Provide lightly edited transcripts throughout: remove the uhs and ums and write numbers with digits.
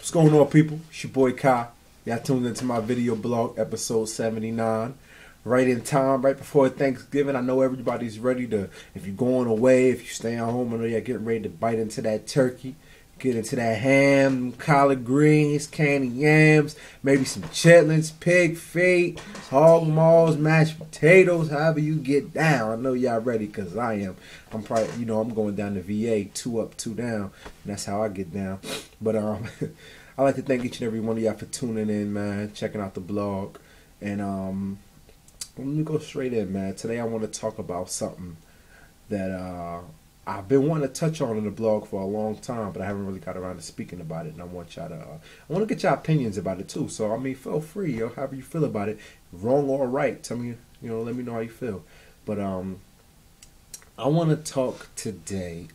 What's going on, people? It's your boy Kai. Y'all tuned into my video blog, episode 79. Right in time, right before Thanksgiving. I know everybody's ready to, if you're going away, if you're staying home, I know you're getting ready to bite into that turkey, get into that ham, collard greens, candy yams, maybe some chitlins, pig feet, hog maws, mashed potatoes, however you get down. I know y'all ready because I am. I'm probably, I'm going down to VA, 2 up, 2 down, and that's how I get down. But I'd like to thank each and every one of y'all for tuning in, man, checking out the blog. And let me go straight in, man. Today I want to talk about something that I've been wanting to touch on in the blog for a long time, but I haven't really got around to speaking about it. And I want y'all to, I want to get y'all opinions about it too. So I mean, feel free, however you feel about it, wrong or right. Tell me, let me know how you feel. But I want to talk today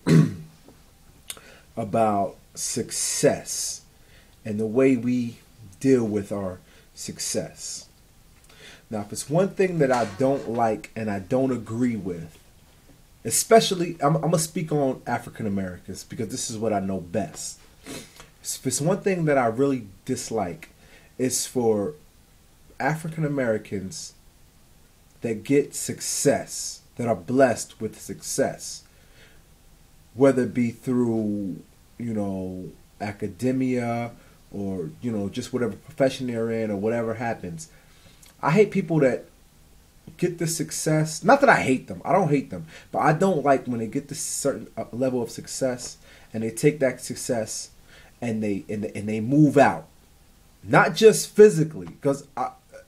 about success and the way we deal with our success. Now, if it's one thing that I don't like and I don't agree with, especially, I'm going to speak on African Americans because this is what I know best. If it's one thing that I really dislike, it's for African Americans that get success, that are blessed with success, whether it be through, academia or, just whatever profession they're in or whatever happens. I hate people that get the success. Not that I hate them. I don't hate them. But I don't like when they get this certain level of success and they take that success and they move out. Not just physically, because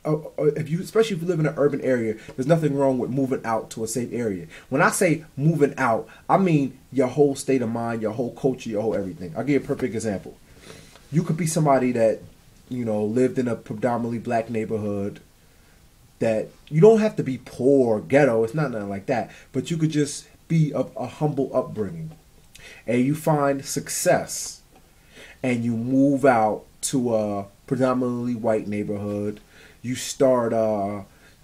especially if you live in an urban area, there's nothing wrong with moving out to a safe area. When I say moving out, I mean your whole state of mind, your whole culture, your whole everything. I'll give you a perfect example. You could be somebody that, lived in a predominantly black neighborhood, that you don't have to be poor or ghetto. It's not nothing like that. But you could just be of a humble upbringing. And you find success. And you move out to a predominantly white neighborhood. You start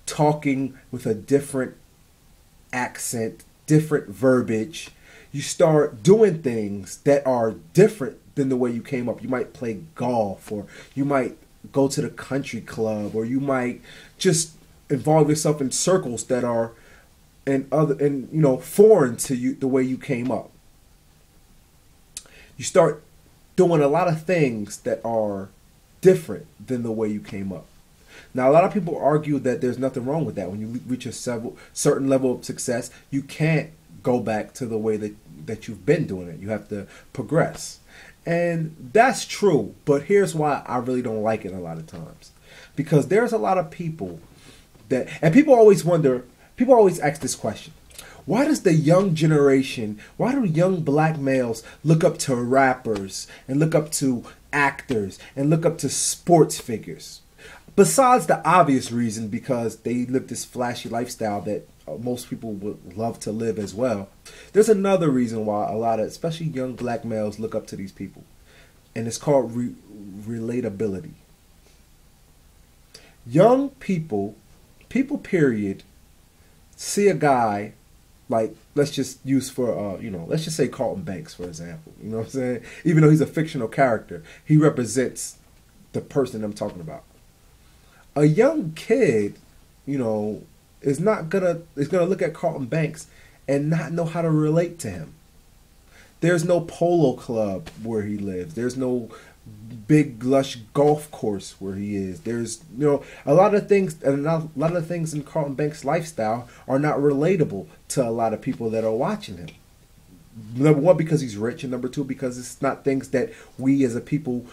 talking with a different accent, different verbiage. You start doing things that are different than the way you came up. You might play golf, or you might go to the country club, or you might just involve yourself in circles that are foreign to you, the way you came up. You start doing a lot of things that are different than the way you came up. Now, a lot of people argue that there's nothing wrong with that. When you reach a certain level of success, you can't go back to the way that you've been doing it. You have to progress. And that's true, but here's why I really don't like it a lot of times. Because there's a lot of people and people always ask this question. Why does the young generation, why do young black males look up to rappers and look up to actors and look up to sports figures? Besides the obvious reason, because they live this flashy lifestyle that most people would love to live as well. There's another reason why a lot of, especially young black males, look up to these people. And it's called relatability. Young people period, see a guy like, let's just say Carlton Banks, for example. You know what I'm saying? Even though he's a fictional character, he represents the person I'm talking about. A young kid, is gonna look at Carlton Banks and not know how to relate to him. There's no polo club where he lives. There's no big lush golf course where he is. There's a lot of things, and a lot of things in Carlton Banks' lifestyle are not relatable to a lot of people that are watching him. Number one, because he's rich, and number two, because it's not things that we as a people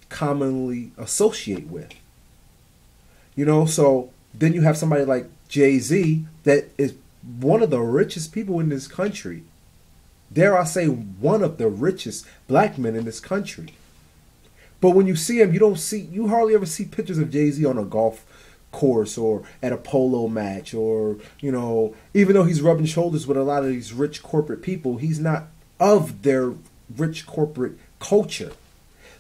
commonly associate with. So then you have somebody like Jay-Z that is one of the richest people in this country. Dare I say, one of the richest black men in this country. But when you see him, you hardly ever see pictures of Jay-Z on a golf course or at a polo match, or, even though he's rubbing shoulders with a lot of these rich corporate people, he's not of their rich corporate culture.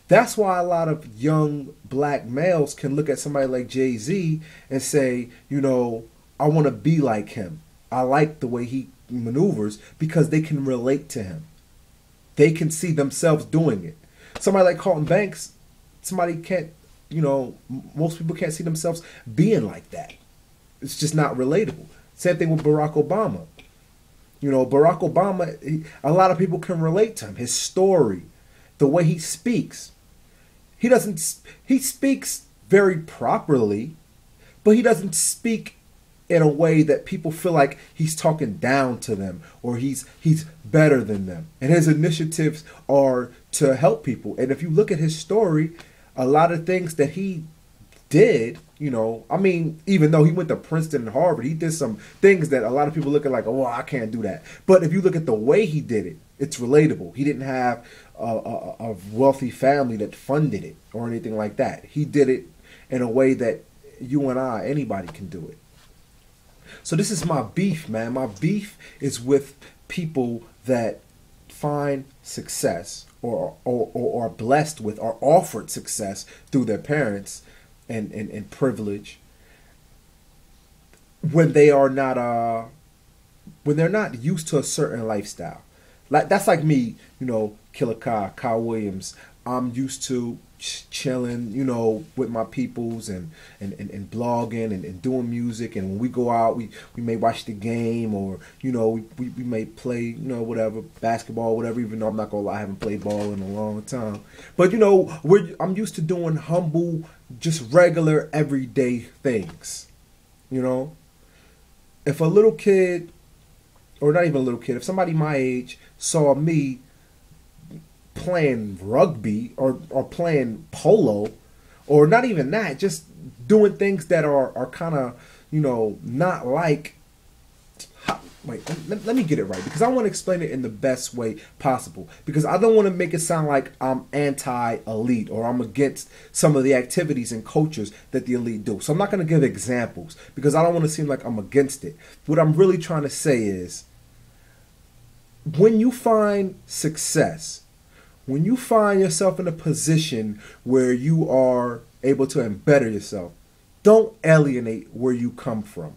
That's why a lot of young black males can look at somebody like Jay-Z and say, I want to be like him. I like the way he maneuvers, because they can relate to him. They can see themselves doing it. Somebody like Carlton Banks, somebody can't, most people can't see themselves being like that. It's just not relatable. Same thing with Barack Obama. Barack Obama, a lot of people can relate to him. His story, the way he speaks. He speaks very properly, but he doesn't speak in a way that people feel like he's talking down to them or he's better than them. And his initiatives are to help people. And if you look at his story, a lot of things that he did, even though he went to Princeton and Harvard, he did some things that a lot of people look at like, oh, I can't do that. But if you look at the way he did it, it's relatable. He didn't have a wealthy family that funded it or anything like that. He did it in a way that you and I, anybody can do it. So this is my beef, man. My beef is with people that find success or are blessed with or offered success through their parents and privilege when they are not when they're not used to a certain lifestyle. Like that's like me, Killah, Kyle Williams. I'm used to chilling, with my peoples and blogging and doing music. And when we go out, we may watch the game or, we may play, whatever, basketball, whatever, even though I'm not going to lie, I haven't played ball in a long time. But, I'm used to doing humble, just regular, everyday things, If a little kid, or not even a little kid, if somebody my age saw me playing rugby or playing polo, or not even that, just doing things that are kind of, not like, wait, let me get it right, because I want to explain it in the best way possible, because I don't want to make it sound like I'm anti-elite or I'm against some of the activities and cultures that the elite do. So I'm not going to give examples because I don't want to seem like I'm against it. What I'm really trying to say is, when you find success, when you find yourself in a position where you are able to better yourself, don't alienate where you come from.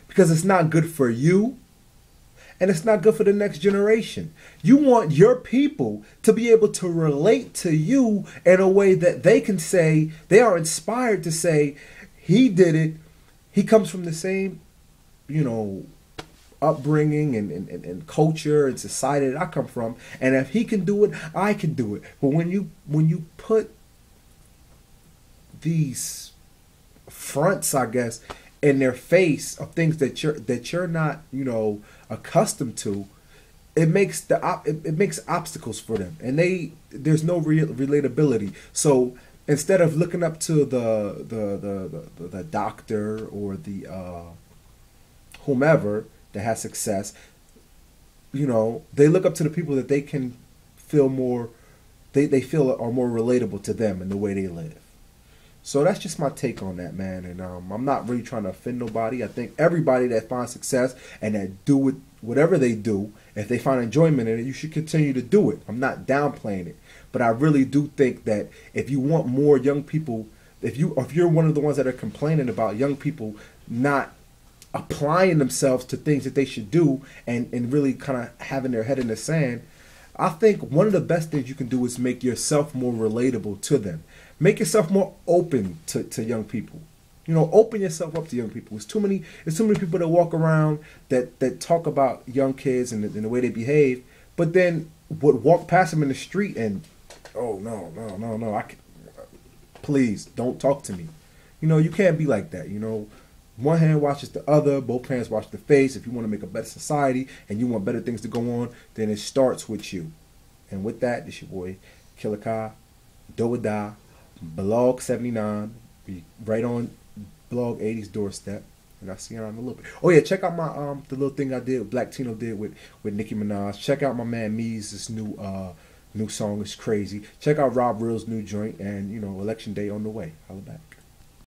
Because it's not good for you and it's not good for the next generation. You want your people to be able to relate to you in a way that they can say, they are inspired to say, he did it. He comes from the same, upbringing and culture and society that I come from, and if he can do it, I can do it. But when you put these fronts, I guess, in their face of things that you're not accustomed to, it makes obstacles for them, and there's no relatability. So instead of looking up to the doctor or the whomever that has success, they look up to the people that they can feel more, they feel are more relatable to them in the way they live. So that's just my take on that, man. And I'm not really trying to offend nobody. I think everybody that finds success and that do it, whatever they do, if they find enjoyment in it, you should continue to do it. I'm not downplaying it, but I really do think that if you want more young people, if you're one of the ones that are complaining about young people not applying themselves to things that they should do and really kind of having their head in the sand, I think one of the best things you can do is make yourself more relatable to them. Make yourself more open to young people. Open yourself up to young people. It's too many people that walk around that talk about young kids and the way they behave, but then would walk past them in the street and, oh no, please don't talk to me. You can't be like that. One hand washes the other, both hands wash the face. If you want to make a better society and you want better things to go on, then it starts with you. And with that, this your boy, Killah, Do or Die, Blog 79, be right on Blog 80's doorstep. And I'll see you around a little bit. Oh yeah, check out my the little thing I did, Black Tino did with Nicki Minaj. Check out my man Me's new song is crazy. Check out Rob Real's new joint, and Election Day on the way. Holla back.